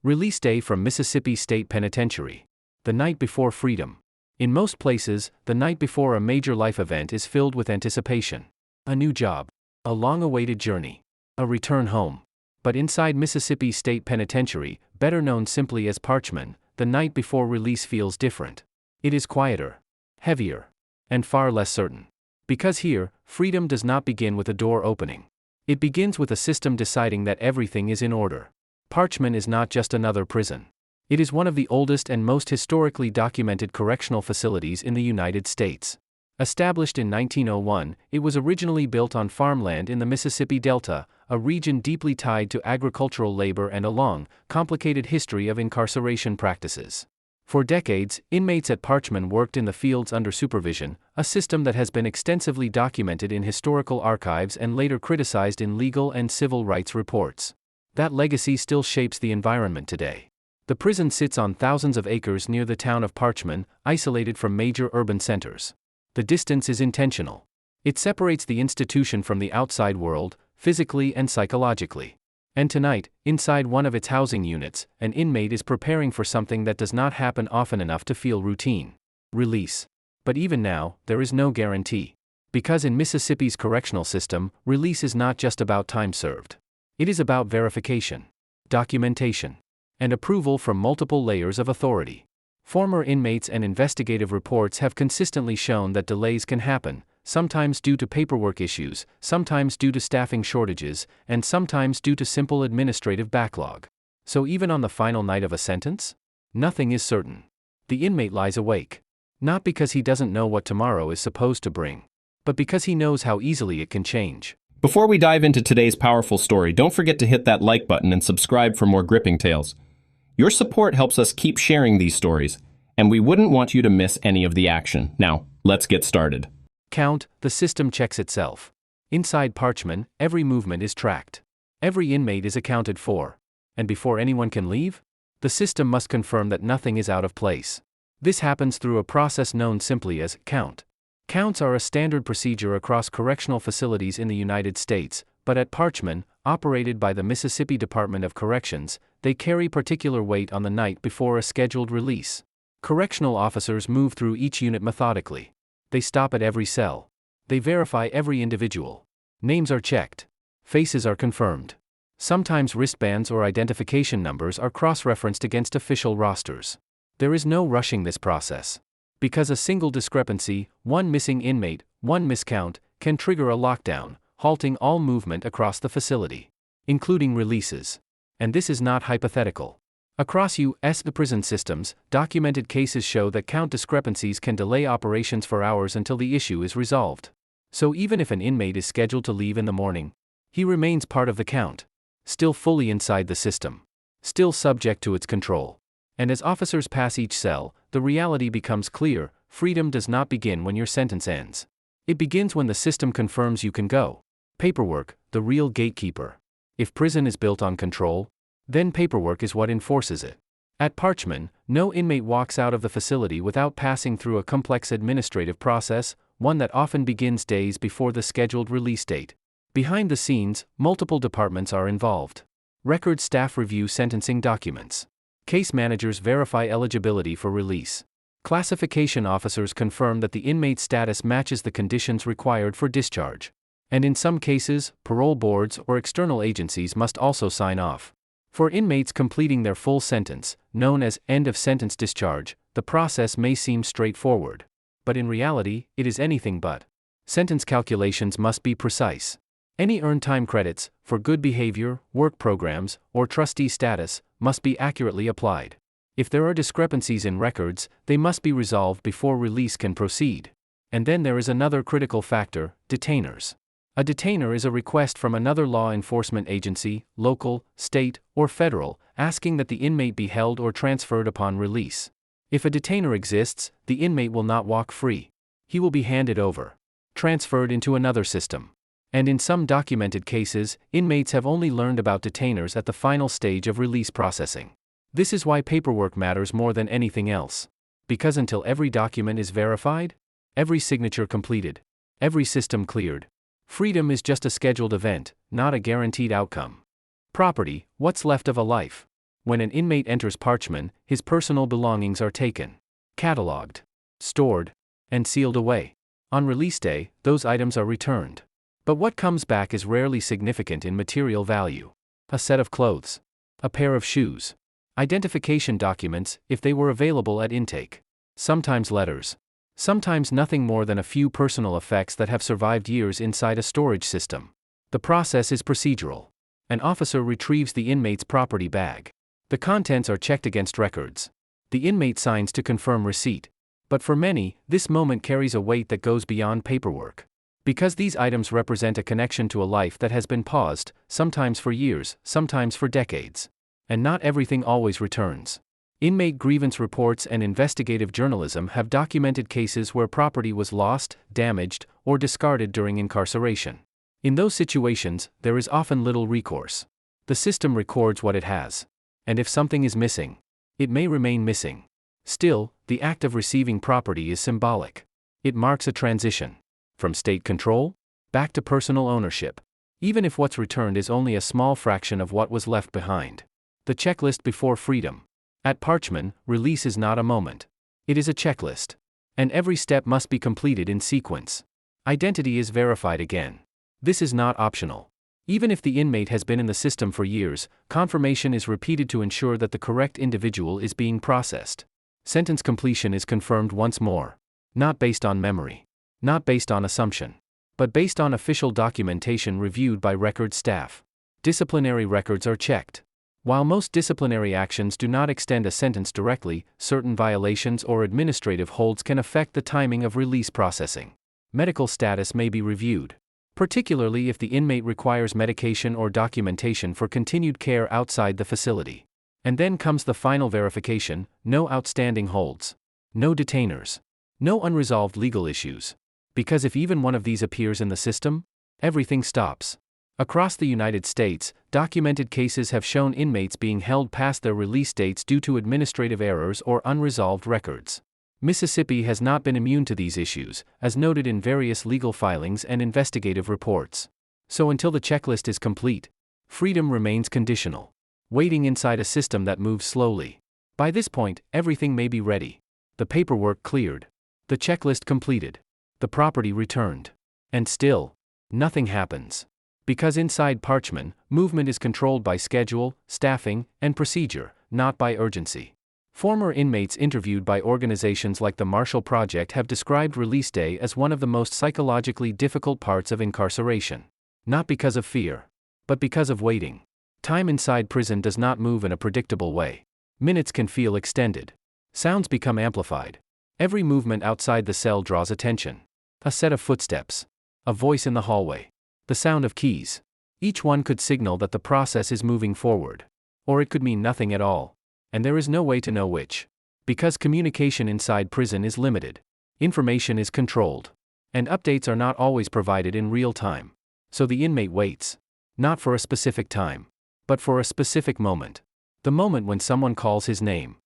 Release day from Mississippi State Penitentiary. The night before freedom. In most places, the night before a major life event is filled with anticipation. A new job. A long-awaited journey. A return home. But inside Mississippi State Penitentiary, better known simply as Parchman, the night before release feels different. It is quieter, heavier, and far less certain. Because here, freedom does not begin with a door opening. It begins with a system deciding that everything is in order. Parchman is not just another prison. It is one of the oldest and most historically documented correctional facilities in the United States. Established in 1901, it was originally built on farmland in the Mississippi Delta, a region deeply tied to agricultural labor and a long, complicated history of incarceration practices. For decades, inmates at Parchman worked in the fields under supervision, a system that has been extensively documented in historical archives and later criticized in legal and civil rights reports. That legacy still shapes the environment today. The prison sits on thousands of acres near the town of Parchman, isolated from major urban centers. The distance is intentional. It separates the institution from the outside world, physically and psychologically. And tonight, inside one of its housing units, an inmate is preparing for something that does not happen often enough to feel routine. Release. But even now, there is no guarantee. Because in Mississippi's correctional system, release is not just about time served. It is about verification, documentation, and approval from multiple layers of authority. Former inmates and investigative reports have consistently shown that delays can happen, sometimes due to paperwork issues, sometimes due to staffing shortages, and sometimes due to simple administrative backlog. So even on the final night of a sentence, nothing is certain. The inmate lies awake. Not because he doesn't know what tomorrow is supposed to bring, but because he knows how easily it can change. Before we dive into today's powerful story, don't forget to hit that like button and subscribe for more gripping tales. Your support helps us keep sharing these stories, and we wouldn't want you to miss any of the action. Now, let's get started. Count, the system checks itself. Inside Parchman, every movement is tracked. Every inmate is accounted for. And before anyone can leave, the system must confirm that nothing is out of place. This happens through a process known simply as count. Counts are a standard procedure across correctional facilities in the United States, but at Parchman, operated by the Mississippi Department of Corrections, they carry particular weight on the night before a scheduled release. Correctional officers move through each unit methodically. They stop at every cell. They verify every individual. Names are checked. Faces are confirmed. Sometimes wristbands or identification numbers are cross-referenced against official rosters. There is no rushing this process. Because a single discrepancy, one missing inmate, one miscount, can trigger a lockdown, halting all movement across the facility, including releases. And this is not hypothetical. Across U.S. prison systems, documented cases show that count discrepancies can delay operations for hours until the issue is resolved. So even if an inmate is scheduled to leave in the morning, he remains part of the count, still fully inside the system, still subject to its control. And as officers pass each cell, the reality becomes clear: freedom does not begin when your sentence ends. It begins when the system confirms you can go. Paperwork, the real gatekeeper. If prison is built on control, then paperwork is what enforces it. At Parchman, no inmate walks out of the facility without passing through a complex administrative process, one that often begins days before the scheduled release date. Behind the scenes, multiple departments are involved. Record staff review sentencing documents. Case managers verify eligibility for release. Classification officers confirm that the inmate's status matches the conditions required for discharge. And in some cases, parole boards or external agencies must also sign off. For inmates completing their full sentence, known as end-of-sentence discharge, the process may seem straightforward. But in reality, it is anything but. Sentence calculations must be precise. Any earned time credits, for good behavior, work programs, or trustee status, must be accurately applied. If there are discrepancies in records, they must be resolved before release can proceed. And then there is another critical factor: detainers. A detainer is a request from another law enforcement agency, local, state, or federal, asking that the inmate be held or transferred upon release. If a detainer exists, the inmate will not walk free. He will be handed over, transferred into another system. And in some documented cases, inmates have only learned about detainers at the final stage of release processing. This is why paperwork matters more than anything else. Because until every document is verified, every signature completed, every system cleared, freedom is just a scheduled event, not a guaranteed outcome. Property, what's left of a life. When an inmate enters Parchman, his personal belongings are taken, cataloged, stored, and sealed away. On release day, those items are returned. But what comes back is rarely significant in material value. A set of clothes, a pair of shoes, identification documents, if they were available at intake, sometimes letters, sometimes nothing more than a few personal effects that have survived years inside a storage system. The process is procedural. An officer retrieves the inmate's property bag. The contents are checked against records. The inmate signs to confirm receipt. But for many, this moment carries a weight that goes beyond paperwork. Because these items represent a connection to a life that has been paused, sometimes for years, sometimes for decades. And not everything always returns. Inmate grievance reports and investigative journalism have documented cases where property was lost, damaged, or discarded during incarceration. In those situations, there is often little recourse. The system records what it has. And if something is missing, it may remain missing. Still, the act of receiving property is symbolic. It marks a transition from state control back to personal ownership, even if what's returned is only a small fraction of what was left behind. The checklist before freedom. At Parchman, release is not a moment. It is a checklist. And every step must be completed in sequence. Identity is verified again. This is not optional. Even if the inmate has been in the system for years, confirmation is repeated to ensure that the correct individual is being processed. Sentence completion is confirmed once more. Not based on memory. Not based on assumption. But based on official documentation reviewed by record staff. Disciplinary records are checked. While most disciplinary actions do not extend a sentence directly, certain violations or administrative holds can affect the timing of release processing. Medical status may be reviewed, particularly if the inmate requires medication or documentation for continued care outside the facility. And then comes the final verification: no outstanding holds, no detainers, no unresolved legal issues. Because if even one of these appears in the system, everything stops. Across the United States, documented cases have shown inmates being held past their release dates due to administrative errors or unresolved records. Mississippi has not been immune to these issues, as noted in various legal filings and investigative reports. So until the checklist is complete, freedom remains conditional, waiting inside a system that moves slowly. By this point, everything may be ready. The paperwork cleared, the checklist completed, the property returned. And still, nothing happens. Because inside Parchman, movement is controlled by schedule, staffing, and procedure, not by urgency. Former inmates interviewed by organizations like the Marshall Project have described release day as one of the most psychologically difficult parts of incarceration. Not because of fear, but because of waiting. Time inside prison does not move in a predictable way. Minutes can feel extended. Sounds become amplified. Every movement outside the cell draws attention. A set of footsteps. A voice in the hallway. The sound of keys. Each one could signal that the process is moving forward. Or it could mean nothing at all. And there is no way to know which. Because communication inside prison is limited. Information is controlled. And updates are not always provided in real time. So the inmate waits. Not for a specific time, but for a specific moment. The moment when someone calls his name.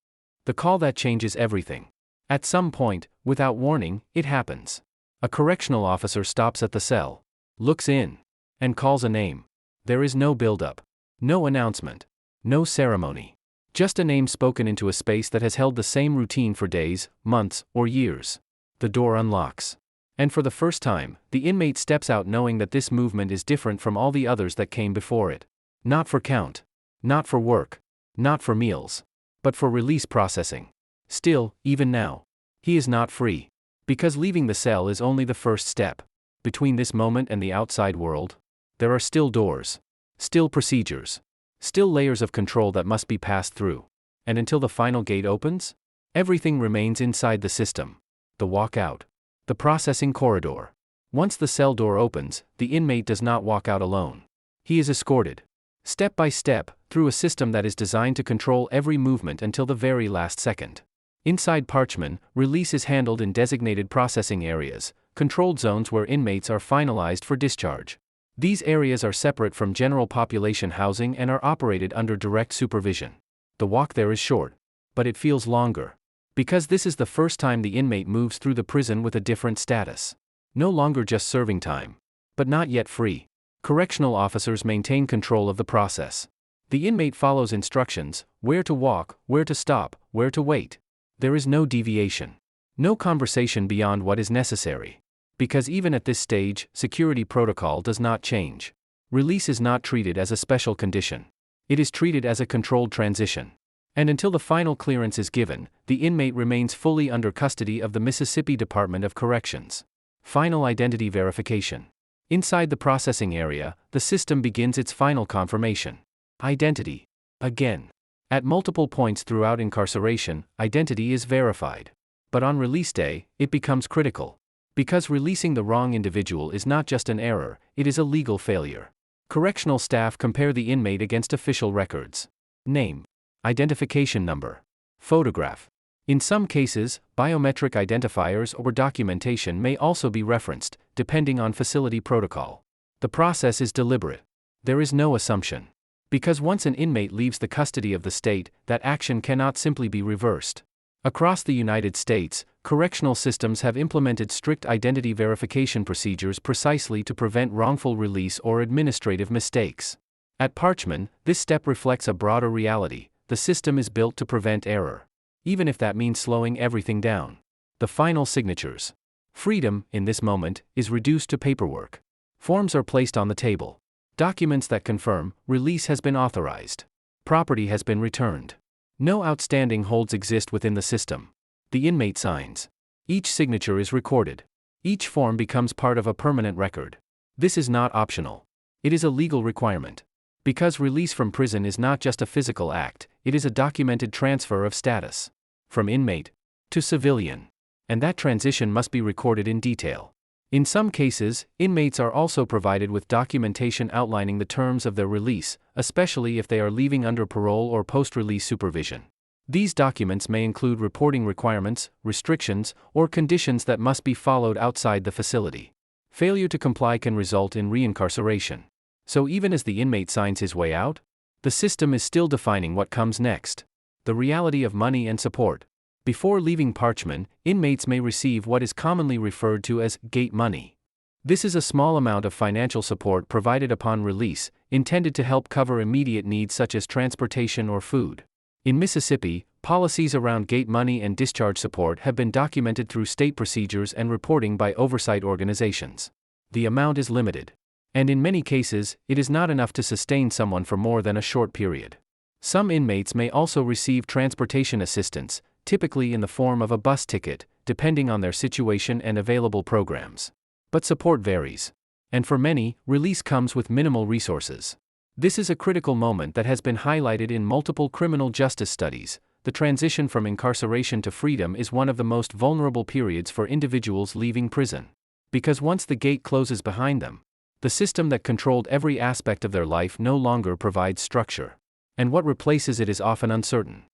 The call that changes everything. At some point, without warning, it happens. A correctional officer stops at the cell, looks in, and calls a name. There is no build-up, no announcement, no ceremony. Just a name spoken into a space that has held the same routine for days, months, or years. The door unlocks. And for the first time, the inmate steps out knowing that this movement is different from all the others that came before it. Not for count. Not for work. Not for meals. But for release processing. Still, even now, he is not free. Because leaving the cell is only the first step. Between this moment and the outside world, there are still doors. Still procedures. Still layers of control that must be passed through. And until the final gate opens, everything remains inside the system. The walkout. The processing corridor. Once the cell door opens, the inmate does not walk out alone. He is escorted, step by step, through a system that is designed to control every movement until the very last second. Inside Parchman, release is handled in designated processing areas, controlled zones where inmates are finalized for discharge. These areas are separate from general population housing and are operated under direct supervision. The walk there is short, but it feels longer. Because this is the first time the inmate moves through the prison with a different status. No longer just serving time, but not yet free. Correctional officers maintain control of the process. The inmate follows instructions: where to walk, where to stop, where to wait. There is no deviation. No conversation beyond what is necessary. Because even at this stage, security protocol does not change. Release is not treated as a special condition. It is treated as a controlled transition. And until the final clearance is given, the inmate remains fully under custody of the Mississippi Department of Corrections. Final identity verification. Inside the processing area, the system begins its final confirmation. Identity. Again. At multiple points throughout incarceration, identity is verified. But on release day, it becomes critical. Because releasing the wrong individual is not just an error, it is a legal failure. Correctional staff compare the inmate against official records. Name. Identification number. Photograph. In some cases, biometric identifiers or documentation may also be referenced, depending on facility protocol. The process is deliberate. There is no assumption. Because once an inmate leaves the custody of the state, that action cannot simply be reversed. Across the United States, correctional systems have implemented strict identity verification procedures precisely to prevent wrongful release or administrative mistakes. At Parchman, this step reflects a broader reality: the system is built to prevent error. Even if that means slowing everything down. The final signatures. Freedom, in this moment, is reduced to paperwork. Forms are placed on the table. Documents that confirm release has been authorized. Property has been returned. No outstanding holds exist within the system. The inmate signs. Each signature is recorded. Each form becomes part of a permanent record. This is not optional. It is a legal requirement. Because release from prison is not just a physical act, it is a documented transfer of status. From inmate to civilian. And that transition must be recorded in detail. In some cases, inmates are also provided with documentation outlining the terms of their release, especially if they are leaving under parole or post-release supervision. These documents may include reporting requirements, restrictions, or conditions that must be followed outside the facility. Failure to comply can result in reincarceration. So even as the inmate signs his way out, the system is still defining what comes next. The reality of money and support. Before leaving Parchman, inmates may receive what is commonly referred to as gate money. This is a small amount of financial support provided upon release, intended to help cover immediate needs such as transportation or food. In Mississippi, policies around gate money and discharge support have been documented through state procedures and reporting by oversight organizations. The amount is limited. And in many cases, it is not enough to sustain someone for more than a short period. Some inmates may also receive transportation assistance, typically in the form of a bus ticket, depending on their situation and available programs. But support varies. And for many, release comes with minimal resources. This is a critical moment that has been highlighted in multiple criminal justice studies. The transition from incarceration to freedom is one of the most vulnerable periods for individuals leaving prison. Because once the gate closes behind them, the system that controlled every aspect of their life no longer provides structure. And what replaces it is often uncertain.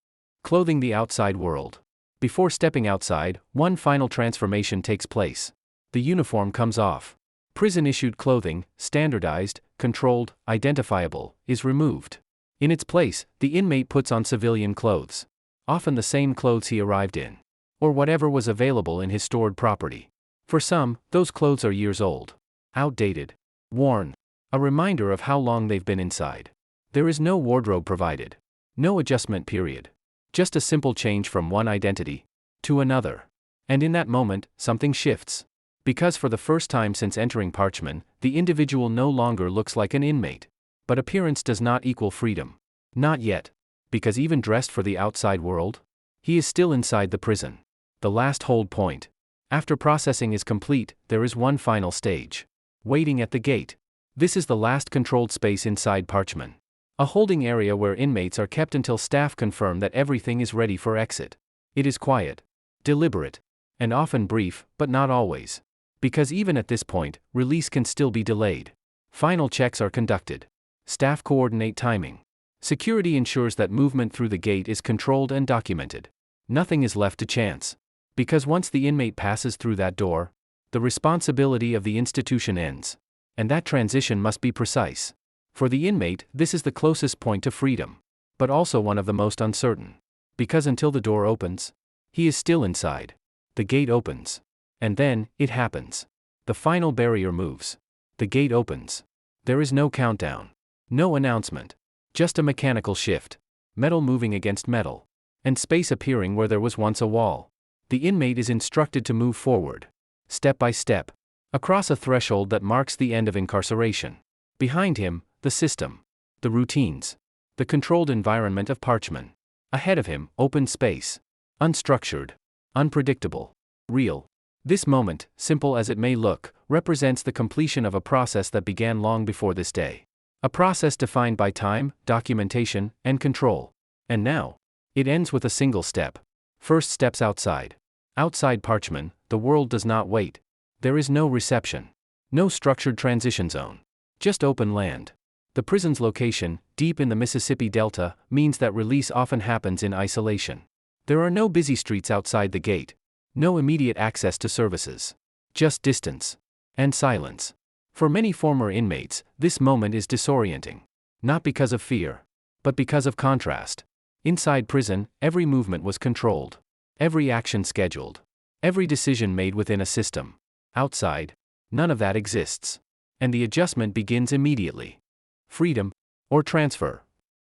Clothing the outside world. Before stepping outside, one final transformation takes place. The uniform comes off. Prison-issued clothing, standardized, controlled, identifiable, is removed. In its place, the inmate puts on civilian clothes. Often the same clothes he arrived in. Or whatever was available in his stored property. For some, those clothes are years old. Outdated. Worn. A reminder of how long they've been inside. There is no wardrobe provided. No adjustment period. Just a simple change from one identity to another. And in that moment, something shifts. Because for the first time since entering Parchman, the individual no longer looks like an inmate. But appearance does not equal freedom. Not yet. Because even dressed for the outside world, he is still inside the prison. The last hold point. After processing is complete, there is one final stage. Waiting at the gate. This is the last controlled space inside Parchman. A holding area where inmates are kept until staff confirm that everything is ready for exit. It is quiet, deliberate, and often brief, but not always. Because even at this point, release can still be delayed. Final checks are conducted. Staff coordinate timing. Security ensures that movement through the gate is controlled and documented. Nothing is left to chance. Because once the inmate passes through that door, the responsibility of the institution ends. And that transition must be precise. For the inmate, this is the closest point to freedom. But also one of the most uncertain. Because until the door opens, he is still inside. The gate opens. And then, it happens. The final barrier moves. The gate opens. There is no countdown. No announcement. Just a mechanical shift. Metal moving against metal. And space appearing where there was once a wall. The inmate is instructed to move forward, step by step, across a threshold that marks the end of incarceration. Behind him, the system, the routines, the controlled environment of Parchman. Ahead of him, open space, unstructured, unpredictable, real. This moment, simple as it may look, represents the completion of a process that began long before this day. A process defined by time, documentation, and control. And now, it ends with a single step. First steps outside. Outside Parchman, the world does not wait. There is no reception. No structured transition zone. Just open land. The prison's location, deep in the Mississippi Delta, means that release often happens in isolation. There are no busy streets outside the gate. No immediate access to services. Just distance. And silence. For many former inmates, this moment is disorienting. Not because of fear, but because of contrast. Inside prison, every movement was controlled. Every action scheduled. Every decision made within a system. Outside, none of that exists. And the adjustment begins immediately. Freedom, or transfer.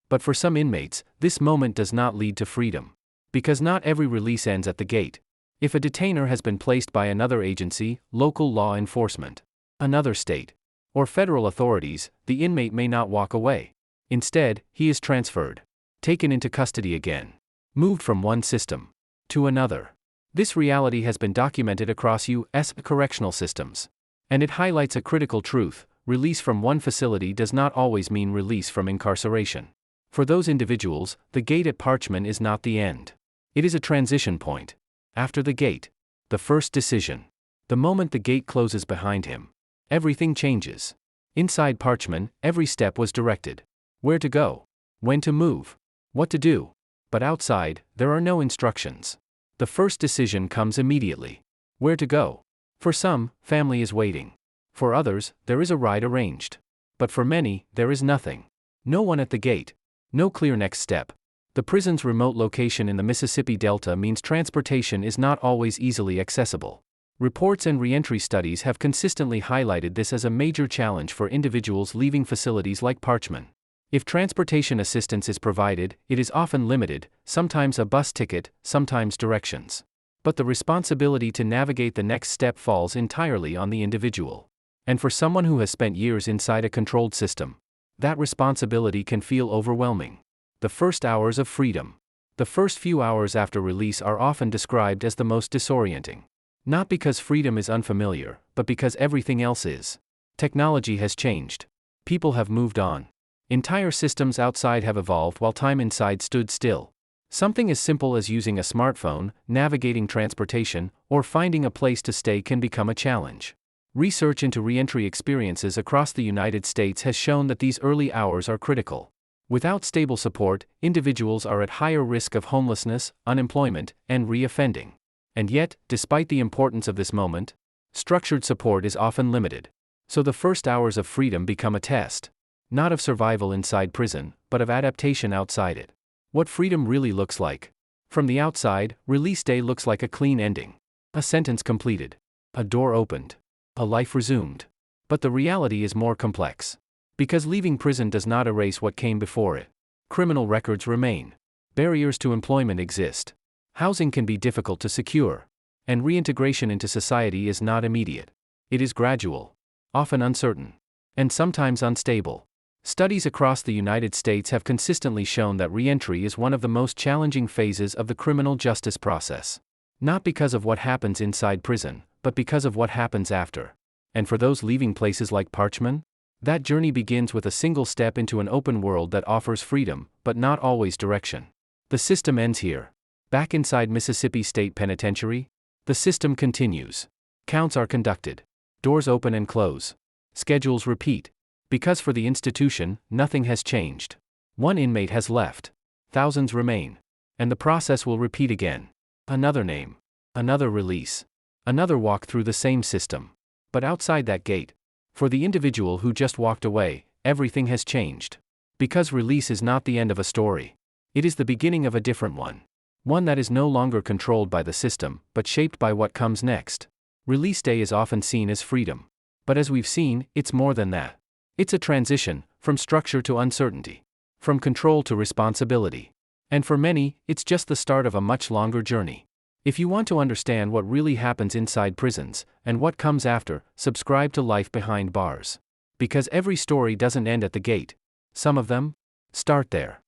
But for some inmates, this moment does not lead to freedom. Because not every release ends at the gate. If a detainer has been placed by another agency, local law enforcement, another state, or federal authorities, the inmate may not walk away. Instead, he is transferred. Taken into custody again. Moved from one system to another. This reality has been documented across U.S. correctional systems. And it highlights a critical truth: release from one facility does not always mean release from incarceration. For those individuals, the gate at Parchman is not the end. It is a transition point. After the gate, the first decision. The moment the gate closes behind him, everything changes. Inside Parchman, every step was directed. Where to go, when to move, what to do. But outside, there are no instructions. The first decision comes immediately. Where to go. For some, family is waiting. For others, there is a ride arranged. But for many, there is nothing. No one at the gate. No clear next step. The prison's remote location in the Mississippi Delta means transportation is not always easily accessible. Reports and reentry studies have consistently highlighted this as a major challenge for individuals leaving facilities like Parchman. If transportation assistance is provided, it is often limited, sometimes a bus ticket, sometimes directions. But the responsibility to navigate the next step falls entirely on the individual. And for someone who has spent years inside a controlled system, that responsibility can feel overwhelming. The first hours of freedom. The first few hours after release are often described as the most disorienting. Not because freedom is unfamiliar, but because everything else is. Technology has changed. People have moved on. Entire systems outside have evolved while time inside stood still. Something as simple as using a smartphone, navigating transportation, or finding a place to stay can become a challenge. Research into reentry experiences across the United States has shown that these early hours are critical. Without stable support, individuals are at higher risk of homelessness, unemployment, and reoffending. And yet, despite the importance of this moment, structured support is often limited. So the first hours of freedom become a test. Not of survival inside prison, but of adaptation outside it. What freedom really looks like. From the outside, release day looks like a clean ending. A sentence completed. A door opened. A life resumed. But the reality is more complex. Because leaving prison does not erase what came before it. Criminal records remain. Barriers to employment exist. Housing can be difficult to secure. And reintegration into society is not immediate. It is gradual. Often uncertain. And sometimes unstable. Studies across the United States have consistently shown that reentry is one of the most challenging phases of the criminal justice process. Not because of what happens inside prison, but because of what happens after. And for those leaving places like Parchman, that journey begins with a single step into an open world that offers freedom, but not always direction. The system ends here. Back inside Mississippi State Penitentiary, the system continues. Counts are conducted. Doors open and close. Schedules repeat. Because for the institution, nothing has changed. One inmate has left. Thousands remain. And the process will repeat again. Another name. Another release. Another walk through the same system. But outside that gate, for the individual who just walked away, everything has changed. Because release is not the end of a story. It is the beginning of a different one. One that is no longer controlled by the system, but shaped by what comes next. Release day is often seen as freedom. But as we've seen, it's more than that. It's a transition, from structure to uncertainty. from control to responsibility. And for many, it's just the start of a much longer journey. If you want to understand what really happens inside prisons, and what comes after, subscribe to Life Behind Bars. Because every story doesn't end at the gate. Some of them start there.